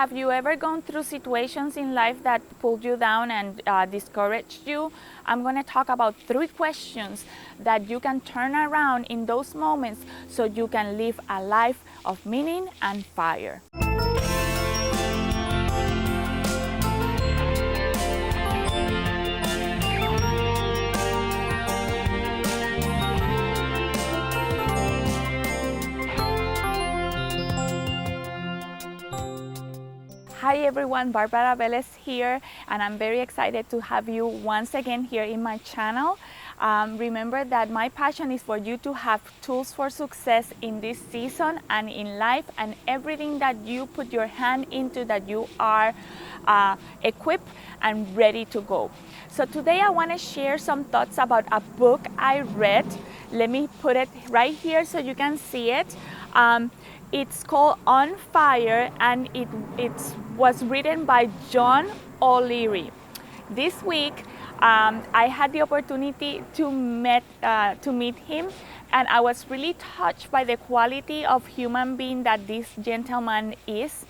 Have you ever gone through situations in life that pulled you down and discouraged you? I'm going to talk about 3 questions that you can turn around in those moments so you can live a life of meaning and fire. Hi everyone, Barbara Velez here, and I'm very excited to have you once again here in my channel. Remember that my passion is for you to have tools for success in this season and in life, and everything that you put your hand into, that you are equipped and ready to go. So today I want to share some thoughts about a book I read. Let me put it right here so you can see it. It's called On Fire, and it was written by John O'Leary. This week, I had the opportunity to meet him, and I was really touched by the quality of human being that this gentleman is.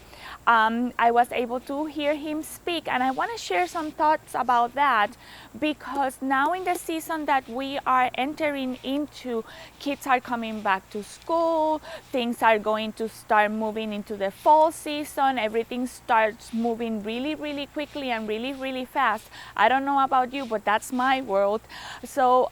I was able to hear him speak, and I want to share some thoughts about that, because now in the season that we are entering into, kids are coming back to school, things are going to start moving into the fall season, everything starts moving really, really quickly and really, really fast. I don't know about you, but that's my world. So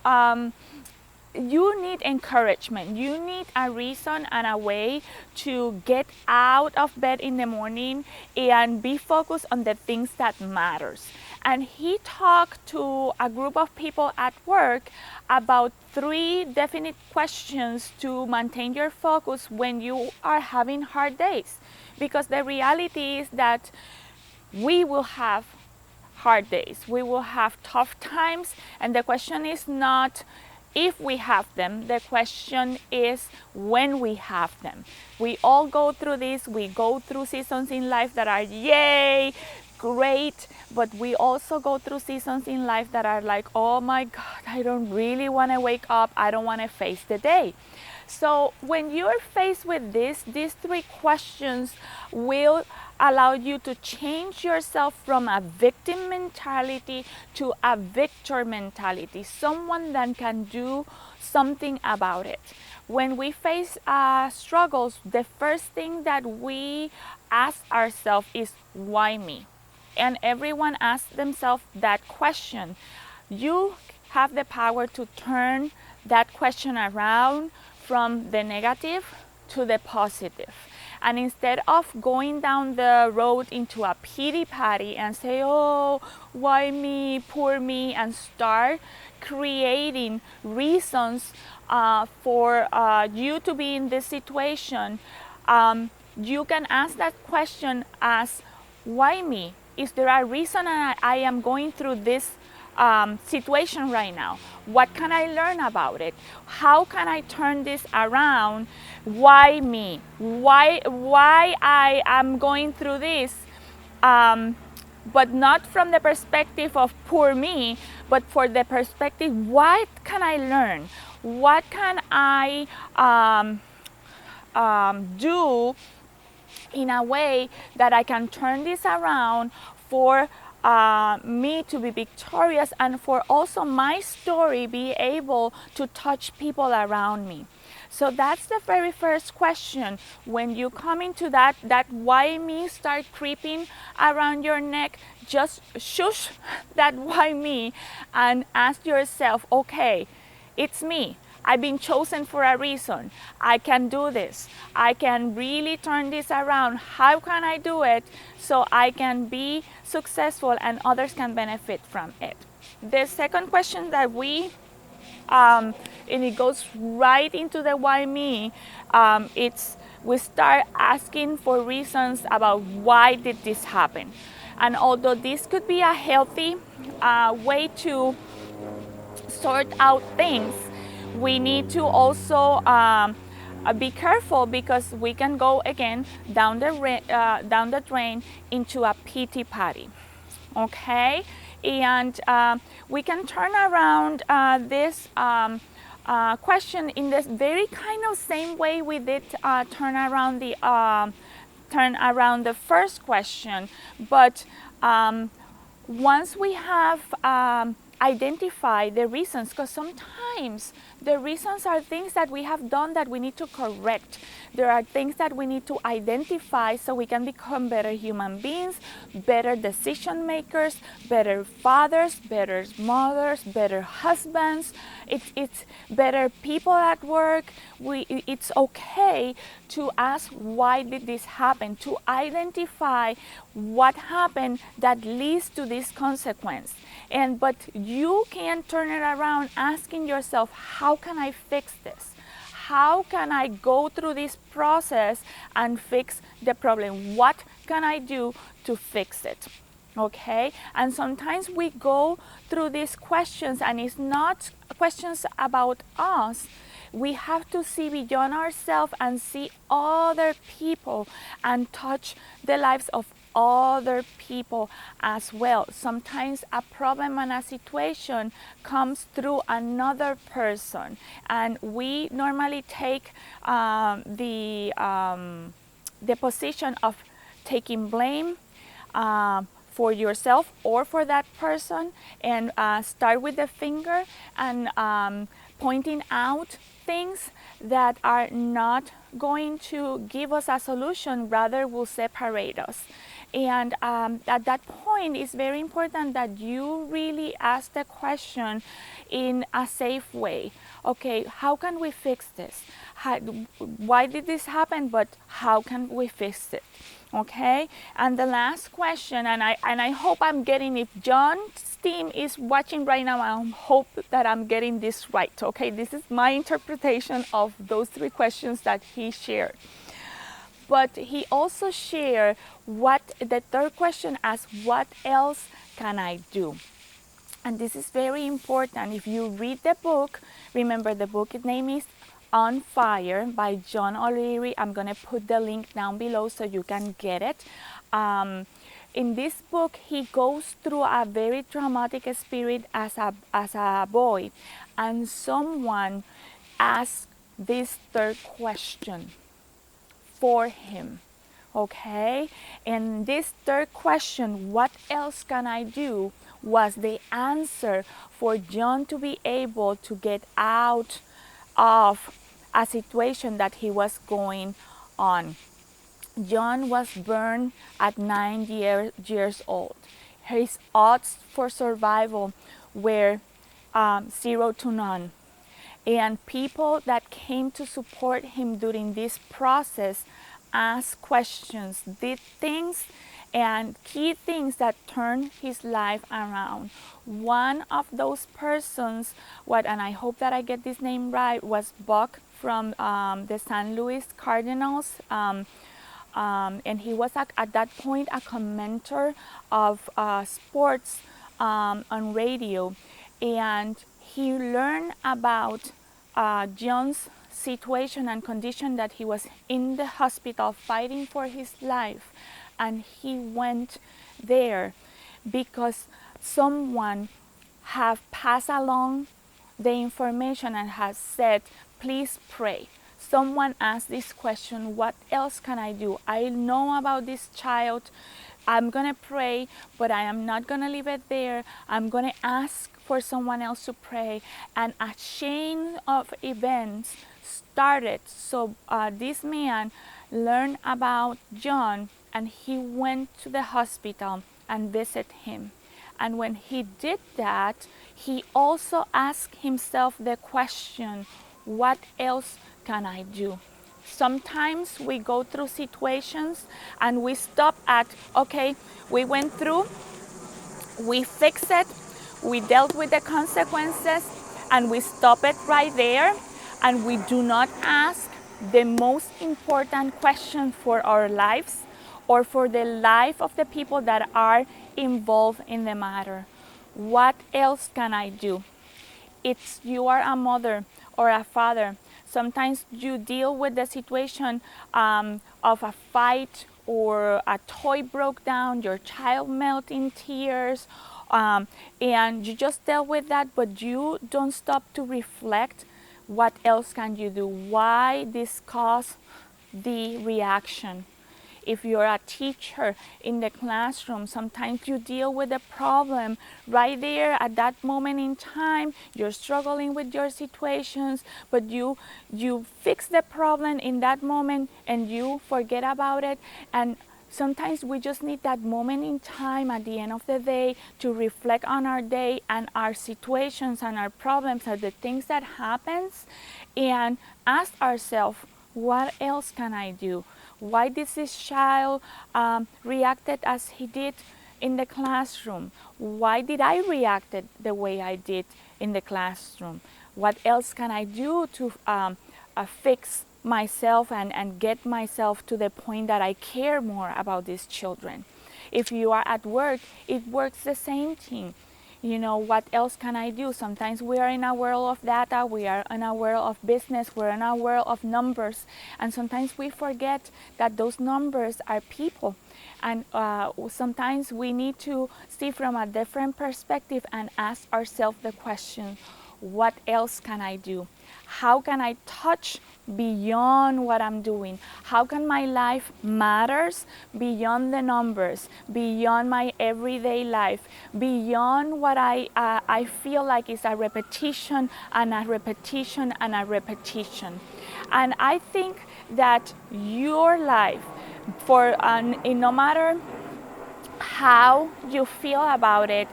you need encouragement. You need a reason and a way to get out of bed in the morning and be focused on the things that matters. And he talked to a group of people at work about 3 definite questions to maintain your focus when you are having hard days. Because the reality is that we will have hard days. We will have tough times, and the question is not if we have them, the question is when we have them. We all go through this. We go through seasons in life that are yay, great, but we also go through seasons in life that are like, oh my God, I don't really want to wake up. I don't want to face the day. So when you're faced with these 3 questions will allow you to change yourself from a victim mentality to a victor mentality, someone that can do something about it. When we face struggles, the first thing that we ask ourselves is, why me? And everyone asks themselves that question. You have the power to turn that question around from the negative to the positive. And instead of going down the road into a pity party and say, oh, why me, poor me, and start creating reasons for you to be in this situation, you can ask that question as, why me? Is there a reason I am going through this situation right now? What can I learn about it? How can I turn this around? Why me? Why I am going through this? But not from the perspective of poor me, but for the perspective, what can I learn? What can I do in a way that I can turn this around for me to be victorious, and for also my story be able to touch people around me. So that's the very first question. When you come into that why me start creeping around your neck, just shush that why me and ask yourself, okay, it's me. I've been chosen for a reason. I can do this. I can really turn this around. How can I do it so I can be successful and others can benefit from it? The second question that we, and it goes right into the why me, we start asking for reasons about why did this happen. And although this could be a healthy way to sort out things, we need to also be careful, because we can go again down the drain into a pity party. Okay, and we can turn around this question in this very kind of same way we did turn around the turn around the first question. But once we have identified the reasons, because sometimes the reasons are things that we have done that we need to correct. There are things that we need to identify so we can become better human beings, better decision makers, better fathers, better mothers, better husbands. It's better people at work. It's okay to ask, why did this happen? To identify what happened that leads to this consequence. But you can turn it around asking yourself, how can I fix this? How can I go through this process and fix the problem? What can I do to fix it? Okay? And sometimes we go through these questions, and it's not questions about us. We have to see beyond ourselves and see other people and touch the lives of other people as well. Sometimes a problem and a situation comes through another person, and we normally take the position of taking blame for yourself or for that person, and start with the finger and pointing out things that are not going to give us a solution, rather will separate us. And at that point, it's very important that you really ask the question in a safe way. Okay, how can we fix this? Why did this happen, but how can we fix it? Okay, and the last question, and I hope I'm getting, if John's team is watching right now, I hope that I'm getting this right. Okay, this is my interpretation of those 3 questions that he shared. But he also shared what the third question asks, what else can I do? And this is very important. If you read the book, remember the book name is On Fire by John O'Leary. I'm going to put the link down below so you can get it. In this book, he goes through a very traumatic experience as a boy. And someone asked this third question for him. Okay? And this third question, what else can I do, was the answer for John to be able to get out of a situation that he was going on. John was burned at 9 years old. His odds for survival were 0 to none. And people that came to support him during this process asked questions, did things and key things that turned his life around. One of those persons, and I hope that I get this name right, was Buck from the St. Louis Cardinals. And he was at that point a commentator of sports on radio. And he learned about John's situation and condition, that he was in the hospital fighting for his life. And he went there because someone have passed along the information and has said, please pray. Someone asked this question, what else can I do? I know about this child. I'm going to pray, but I am not going to leave it there. I'm going to ask for someone else to pray. And a chain of events started. So this man learned about John, and he went to the hospital and visited him. And when he did that, he also asked himself the question, what else can I do? Sometimes we go through situations and we stop at, okay, we went through, we fixed it, we dealt with the consequences, and we stop it right there, and we do not ask the most important question for our lives or for the life of the people that are involved in the matter. What else can I do? It's you are a mother or a father. Sometimes you deal with the situation of a fight, or a toy broke down, your child melted in tears, and you just deal with that, but you don't stop to reflect, what else can you do? Why this caused the reaction? If you're a teacher in the classroom, sometimes you deal with a problem right there at that moment in time. You're struggling with your situations, but you fix the problem in that moment and you forget about it. And sometimes we just need that moment in time at the end of the day to reflect on our day and our situations and our problems or the things that happens, and ask ourselves, what else can I do? Why did this child reacted as he did in the classroom? Why did I react the way I did in the classroom? What else can I do to fix myself and get myself to the point that I care more about these children? If you are at work, it works the same thing. You know, what else can I do? Sometimes we are in a world of data, we are in a world of business, we're in a world of numbers, and sometimes we forget that those numbers are people. And sometimes we need to see from a different perspective and ask ourselves the question, what else can I do? How can I touch beyond what I'm doing? How can my life matters beyond the numbers, beyond my everyday life, beyond what I feel like is a repetition and a repetition and a repetition? And I think that your life, no matter how you feel about it,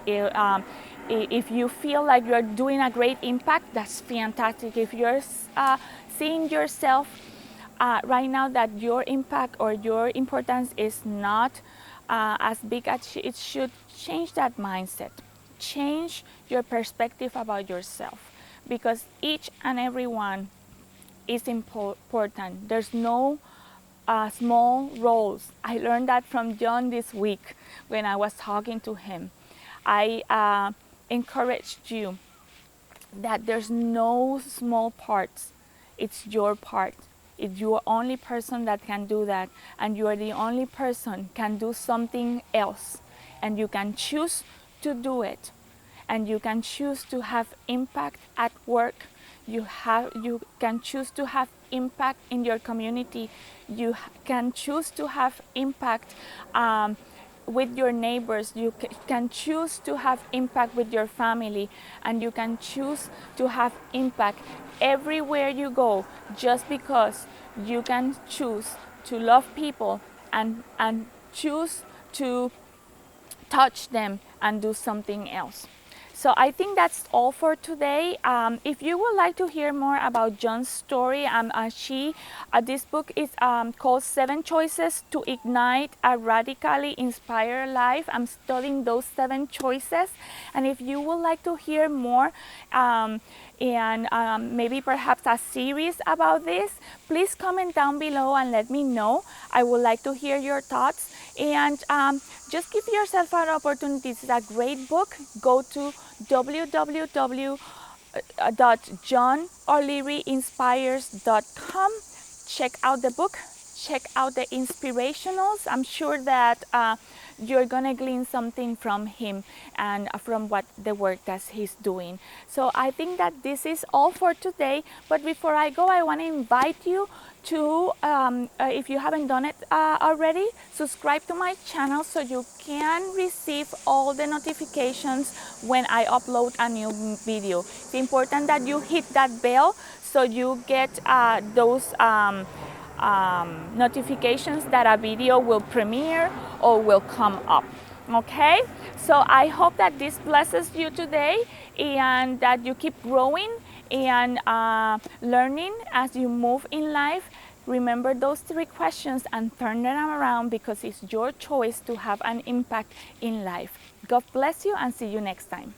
if you feel like you're doing a great impact, that's fantastic. If you're seeing yourself right now that your impact or your importance is not as big as it should, change that mindset. Change your perspective about yourself, because each and every one is important. There's no small roles. I learned that from John this week when I was talking to him. I encouraged you that there's no small parts. It's your part. It's your only person that can do that, and you are the only person can do something else, and you can choose to do it, and you can choose to have impact at work. You can choose to have impact in your community. You can choose to have impact with your neighbors. You can choose to have impact with your family, and you can choose to have impact everywhere you go, just because you can choose to love people and choose to touch them and do something else. So I think that's all for today. If you would like to hear more about John's story, this book is called 7 Choices to Ignite a Radically Inspired Life. I'm studying those 7 choices. And if you would like to hear more maybe perhaps a series about this, please comment down below and let me know. I would like to hear your thoughts. And just give yourself an opportunity. It's a great book. Go to www.johnolearyinspires.com. Check out the book. Check out the inspirationals. I'm sure that you're gonna glean something from him and from what the work that he's doing. So I think that this is all for today. But before I go, I want to invite you to, if you haven't done it already, subscribe to my channel so you can receive all the notifications when I upload a new video. It's important that you hit that bell so you get those notifications that a video will premiere or will come up. Okay, so I hope that this blesses you today and that you keep growing and learning as you move in life. Remember those 3 questions and turn them around, because it's your choice to have an impact in life. God bless you and see you next time.